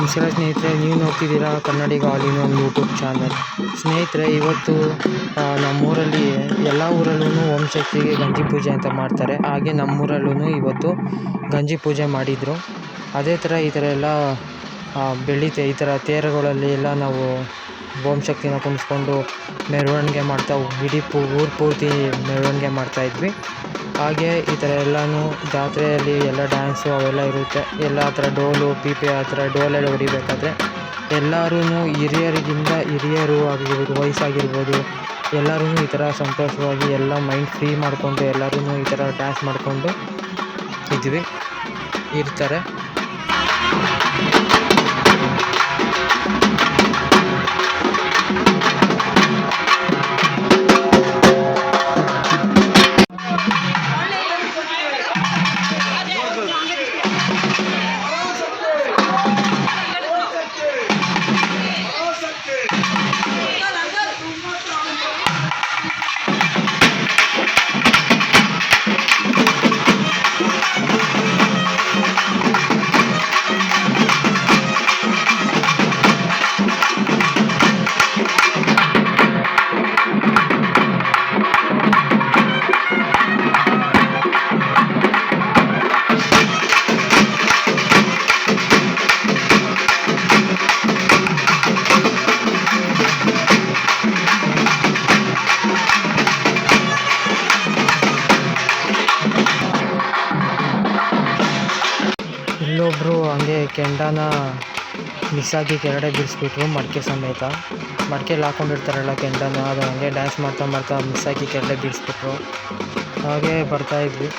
ನಮಸ್ಕಾರ ಸ್ನೇಹಿತರೆ, ನೀವು ನೋಡ್ತಿದ್ದೀರಾ Kannadiga all in one YouTube channel. ಸ್ನೇಹಿತರೆ, ಇವತ್ತು ನಮ್ಮೂರಲ್ಲಿ ಎಲ್ಲ ಊರಲ್ಲೂ ಓಂ ಶಕ್ತಿಗೆ ಗಂಜಿ ಪೂಜೆ ಅಂತ ಮಾಡ್ತಾರೆ. ಹಾಗೆ ನಮ್ಮೂರಲ್ಲೂ ಇವತ್ತು ಗಂಜಿ ಪೂಜೆ ಮಾಡಿದರು. ಅದೇ ಥರ ಈ ಥರ ಎಲ್ಲ ಬೆಳೀತೆ. ಈ ಥರ ತೇರುಗಳಲ್ಲಿ ಎಲ್ಲ ನಾವು ಓಂ ಶಕ್ತಿನ ಕುಣಿಸ್ಕೊಂಡು ಮೆರವಣಿಗೆ ಮಾಡ್ತಾ ಇಡೀ ಊರು ಪೂರ್ತಿ ಮೆರವಣಿಗೆ ಮಾಡ್ತಾಯಿದ್ವಿ. ಹಾಗೆ ಈ ಥರ ಎಲ್ಲನೂ ಜಾತ್ರೆಯಲ್ಲಿ ಎಲ್ಲ ಡ್ಯಾನ್ಸು ಅವೆಲ್ಲ ಇರುತ್ತೆ. ಎಲ್ಲ ಆ ಥರ ಡೋಲು ಪೀಪೆ ಆ ಥರ ಡೋಲೆಲ್ಲ ಹೊಡಿಬೇಕಾದ್ರೆ ಎಲ್ಲರೂ ಹಿರಿಯರು ಆಗಿರ್ಬೋದು, ವಯಸ್ಸಾಗಿರ್ಬೋದು, ಎಲ್ಲರೂ ಈ ಥರ ಸಂತೋಷವಾಗಿ ಎಲ್ಲ ಮೈಂಡ್ ಫ್ರೀ ಮಾಡಿಕೊಂಡು ಎಲ್ಲರೂ ಈ ಥರ ಡ್ಯಾನ್ಸ್ ಮಾಡಿಕೊಂಡು ಇರ್ತಾರೆ. ಇಲ್ಲೊಬ್ಬರು ಹಂಗೆ ಕೆಂಡನ ಮಿಸ್ಸಾಗಿ ಕೆಳಗಡೆ ಬಿಡಿಸ್ಬಿಟ್ರು. ಮಡಿಕೆ ಸಮೇತ ಮಡಿಕೆಲಿ ಹಾಕೊಂಡಿರ್ತಾರಲ್ಲ ಕೆಂಡನ, ಅದು ಹಂಗೆ ಡ್ಯಾನ್ಸ್ ಮಾಡ್ತಾ ಮಿಸ್ಸಾಗಿ ಕೆಳಗಡೆ ಬಿಡಿಸ್ಬಿಟ್ರು. ಹಾಗೆ ಬರ್ತಾಯಿದ್ವಿ.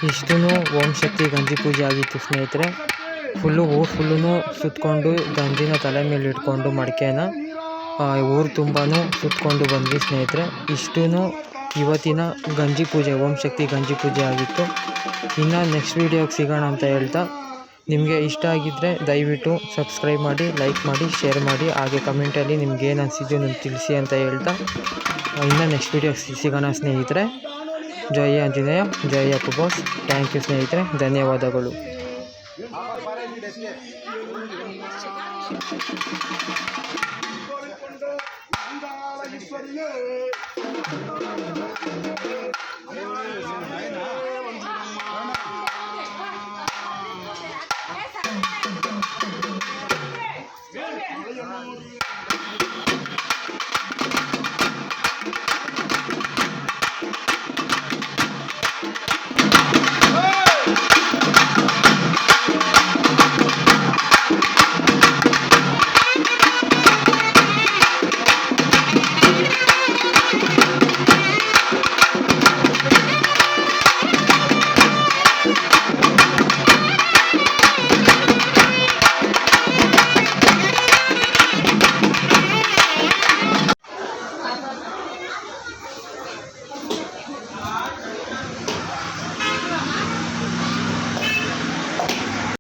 ಇಷ್ಟೂ ಓಂ ಶಕ್ತಿ ಗಂಜಿ ಪೂಜೆ ಆಗಿತ್ತು ಸ್ನೇಹಿತರೆ. ಊರು ಫುಲ್ಲೂ ಸುತ್ತಕೊಂಡು ಗಂಜಿನ ತಲೆ ಮೇಲೆ ಇಟ್ಕೊಂಡು ಮಡಿಕೆನ ಊರು ತುಂಬಾ ಸುತ್ತಕೊಂಡು ಬಂದ್ವಿ ಸ್ನೇಹಿತರೆ. ಇಷ್ಟೂ ಇವತ್ತಿನ ಗಂಜಿ ಪೂಜೆ, ಓಂ ಶಕ್ತಿ ಗಂಜಿ ಪೂಜೆ ಆಗಿತ್ತು. ಇನ್ನು ನೆಕ್ಸ್ಟ್ ವೀಡಿಯೋಗೆ ಸಿಗೋಣ ಅಂತ ಹೇಳ್ತಾ, ನಿಮಗೆ ಇಷ್ಟ ಆಗಿದ್ದರೆ ದಯವಿಟ್ಟು ಸಬ್ಸ್ಕ್ರೈಬ್ ಮಾಡಿ, ಲೈಕ್ ಮಾಡಿ, ಶೇರ್ ಮಾಡಿ. ಹಾಗೆ ಕಮೆಂಟಲ್ಲಿ ನಿಮ್ಗೇನು ಅನಿಸಿದ್ದು ನನಗೆ ತಿಳಿಸಿ ಅಂತ ಹೇಳ್ತಾ, ಇನ್ನು ನೆಕ್ಸ್ಟ್ ವೀಡಿಯೋಗೆ ಸಿಗೋಣ ಸ್ನೇಹಿತರೆ. ಜೈ ಆಂಜನೇಯ, ಜೈ ಅಪ್ಪು ಬಾಸ್. ಥ್ಯಾಂಕ್ ಯು ಸ್ನೇಹಿತರೆ, ಧನ್ಯವಾದಗಳು. ಈಶ್ವರಿಯೇ